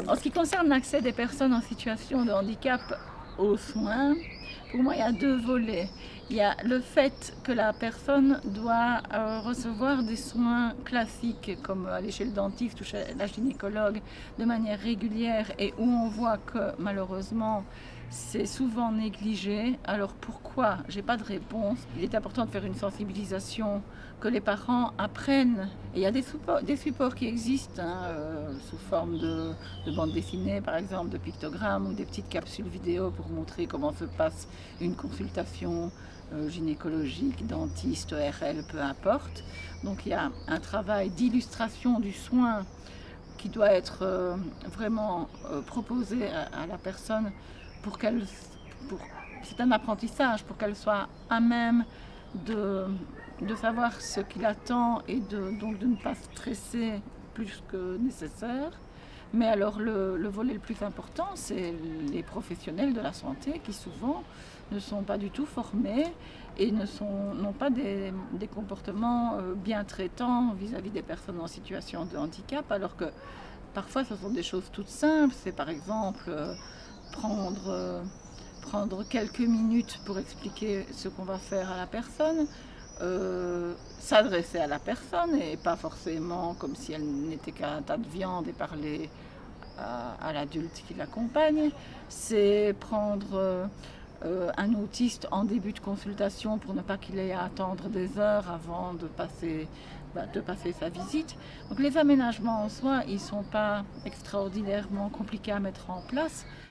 En ce qui concerne l'accès des personnes en situation de handicap aux soins, pour moi, il y a deux volets. Il y a le fait que la personne doit recevoir des soins classiques, comme aller chez le dentiste ou chez la gynécologue, de manière régulière et où on voit que malheureusement, c'est souvent négligé. Alors pourquoi? J'ai pas de réponse. Il est important de faire une sensibilisation, que les parents apprennent. Et il y a des supports qui existent, sous forme de bande dessinée, par exemple, de pictogrammes ou des petites capsules vidéo pour montrer comment se passe une consultation gynécologique, dentiste, ORL, peu importe. Donc il y a un travail d'illustration du soin qui doit être vraiment proposé à la personne pour qu'elle, c'est un apprentissage, pour qu'elle soit à même de savoir ce qu'il attend et donc de ne pas stresser plus que nécessaire. Mais alors le volet le plus important, c'est les professionnels de la santé qui souvent ne sont pas du tout formés et n'ont pas des comportements bien traitants vis-à-vis des personnes en situation de handicap, alors que parfois ce sont des choses toutes simples. C'est par exemple prendre quelques minutes pour expliquer ce qu'on va faire à la personne, s'adresser à la personne et pas forcément comme si elle n'était qu'un tas de viande et parler à l'adulte qui l'accompagne. C'est prendre un autiste en début de consultation pour ne pas qu'il ait à attendre des heures avant de passer sa visite. Donc les aménagements en soi, ils ne sont pas extraordinairement compliqués à mettre en place.